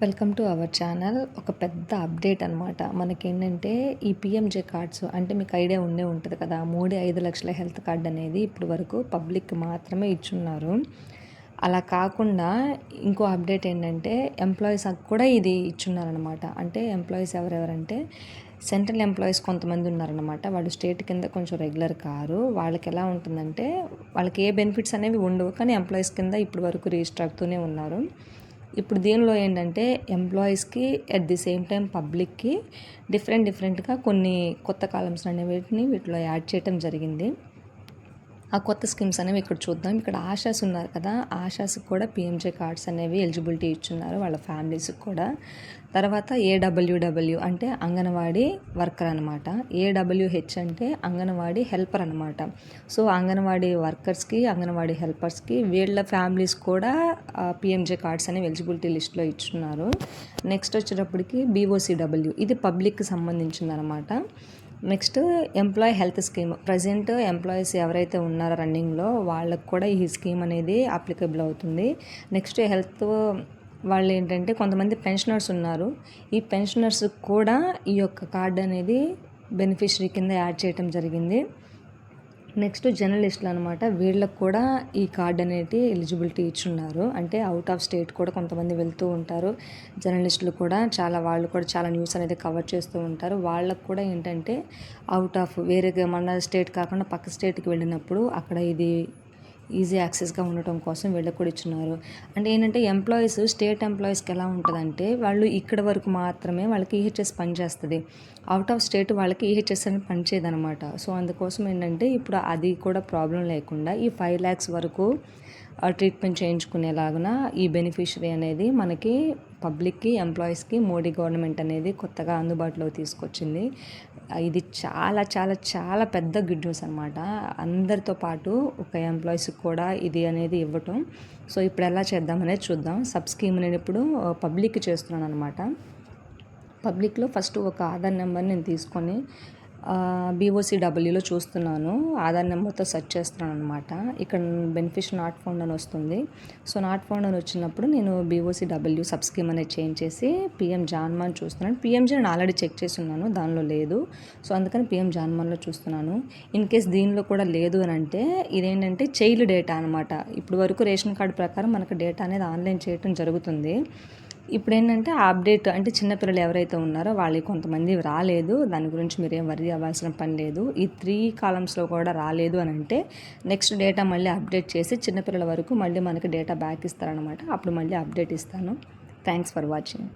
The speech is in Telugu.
Welcome to our channel. ఒక పెద్ద అప్డేట్ అనమాట. మనకేంటంటే ఈ పీఎంజే కార్డ్స్ అంటే మీకు ఐడియా ఉండే ఉంటుంది కదా, 5 లక్షల హెల్త్ కార్డ్ అనేది ఇప్పుడు వరకు పబ్లిక్ మాత్రమే ఇచ్చున్నారు. అలా కాకుండా ఇంకో అప్డేట్ ఏంటంటే ఎంప్లాయీస్ కూడా ఇది ఇచ్చున్నారనమాట. అంటే ఎంప్లాయీస్ ఎవరెవరంటే సెంట్రల్ ఎంప్లాయీస్ కొంతమంది ఉన్నారనమాట. వాళ్ళు స్టేట్ కింద కొంచెం రెగ్యులర్ కారు. వాళ్ళకి ఎలా ఉంటుందంటే వాళ్ళకి ఏ బెనిఫిట్స్ అనేవి ఉండవు, కానీ ఎంప్లాయీస్ కింద ఇప్పుడు వరకు రిజిస్టర్ అవుతూనే ఉన్నారు. ఇప్పుడు దీనిలో ఏంటంటే ఎంప్లాయీస్కి అట్ ది సేమ్ టైం పబ్లిక్కి డిఫరెంట్గా కొన్ని కొత్త కాలమ్స్ అనేవిటిని వీటిలో యాడ్ చేయడం జరిగింది. ఆ కొత్త స్కీమ్స్ అనేవి ఇక్కడ చూద్దాం. ఇక్కడ ఆశాస్ ఉన్నారు కదా, ఆశాస్కి కూడా పీఎంజే కార్డ్స్ అనేవి ఎలిజిబిలిటీ ఇచ్చున్నారు వాళ్ళ ఫ్యామిలీస్కి కూడా. తర్వాత ఏడబ్ల్యూడబ్ల్యూ అంటే అంగన్వాడీ వర్కర్ అనమాట. ఏడబ్ల్యూహెచ్ అంటే అంగన్వాడీ హెల్పర్ అనమాట. సో అంగన్వాడీ వర్కర్స్కి, అంగన్వాడీ హెల్పర్స్కి వీళ్ళ ఫ్యామిలీస్ కూడా పీఎంజే కార్డ్స్ అనేవి ఎలిజిబిలిటీ లిస్ట్లో ఇచ్చున్నారు. నెక్స్ట్ వచ్చేటప్పటికి బీఓసీడబ్ల్యూ, ఇది పబ్లిక్కి సంబంధించింది అనమాట. Next employee health scheme, present employees ఎవరైతే ఉన్నారో రన్నింగ్లో వాళ్ళకు కూడా ఈ స్కీమ్ అనేది అప్లికబుల్ అవుతుంది. నెక్స్ట్ హెల్త్ వాళ్ళు ఏంటంటే కొంతమంది పెన్షనర్స్ ఉన్నారు. ఈ పెన్షనర్స్ కూడా ఈ యొక్క కార్డు అనేది బెనిఫిషరీ కింద యాడ్ చేయడం జరిగింది. నెక్స్ట్ జర్నలిస్టులు అనమాట, వీళ్ళకు కూడా ఈ కార్డ్ అనేది ఎలిజిబిలిటీ ఇచ్చున్నారు. అంటే అవుట్ ఆఫ్ స్టేట్ కూడా కొంతమంది వెళ్తూ ఉంటారు. జర్నలిస్టులు కూడా వాళ్ళు కూడా చాలా న్యూస్ అనేది కవర్ చేస్తూ ఉంటారు. వాళ్ళకు కూడా ఏంటంటే అవుట్ ఆఫ్ వేరే మన స్టేట్ కాకుండా పక్క స్టేట్కి వెళ్ళినప్పుడు అక్కడ ఇది ఈజీ యాక్సెస్గా ఉండటం కోసం వీళ్ళకి కూడా ఇచ్చున్నారు. అంటే ఏంటంటే ఎంప్లాయీస్, స్టేట్ ఎంప్లాయీస్కి ఎలా ఉంటుందంటే వాళ్ళు ఇక్కడ వరకు మాత్రమే వాళ్ళకి ఈహెచ్ఎస్ పనిచేస్తుంది. అవుట్ ఆఫ్ స్టేట్ వాళ్ళకి ఈహెచ్ఎస్ అని పనిచేయదనమాట. సో అందుకోసం ఏంటంటే ఇప్పుడు అది కూడా ప్రాబ్లం లేకుండా ఈ 5 lakhs వరకు ట్రీట్మెంట్ చేయించుకునేలాగున ఈ బెనిఫిషరీ అనేది మనకి పబ్లిక్కి, ఎంప్లాయీస్కి మోడీ గవర్నమెంట్ అనేది కొత్తగా అందుబాటులో తీసుకొచ్చింది. ఇది చాలా చాలా చాలా పెద్ద గుడ్ న్యూస్ అనమాట. అందరితో పాటు ఒక ఎంప్లాయీస్కి కూడా ఇది అనేది ఇవ్వటం. సో ఇప్పుడు ఎలా చేద్దామనేది చూద్దాం. సబ్ స్కీమ్ అనేది ఇప్పుడు పబ్లిక్కి చేస్తున్నాను అనమాట. పబ్లిక్లో ఫస్ట్ ఒక ఆధార్ నెంబర్ నేను తీసుకొని బీఓసీడబ్ల్యూలో చూస్తున్నాను. ఆధార్ నెంబర్తో సెర్చ్ చేస్తున్నాను అనమాట. ఇక్కడ బెనిఫిషియరీ నాట్ ఫౌండ్ అని వస్తుంది. సో నాట్ ఫౌండ్ అని వచ్చినప్పుడు నేను బీఓసీడబ్ల్యూ సబ్ స్కీమ్ అనేది చేంజ్ చేసి పీఎం జాన్మాన్ చూస్తున్నాను. పీఎంజీ నేను ఆల్రెడీ చెక్ చేసి ఉన్నాను, దానిలో లేదు. సో అందుకని పీఎం జాన్మాన్లో చూస్తున్నాను. ఇన్ కేస్ దీనిలో కూడా లేదు అని అంటే ఇదేంటంటే చైల్డ్ డేటా అనమాట. ఇప్పుడు వరకు రేషన్ కార్డు ప్రకారం మనకు డేటా అనేది ఆన్లైన్ చేయడం జరుగుతుంది. ఇప్పుడు ఏంటంటే ఆ అప్డేట్ అంటే చిన్నపిల్లలు ఎవరైతే ఉన్నారో వాళ్ళకి కొంతమంది రాలేదు. దాని గురించి మీరేం వర్రీ అవ్వాల్సిన పని లేదు. ఈ 3 columnsలో కూడా రాలేదు అని అంటే నెక్స్ట్ డేటా మళ్ళీ అప్డేట్ చేసి చిన్నపిల్లల వరకు మళ్ళీ మనకి డేటా బ్యాక్ ఇస్తారనమాట. అప్పుడు మళ్ళీ అప్డేట్ ఇస్తాను. Thanks for watching.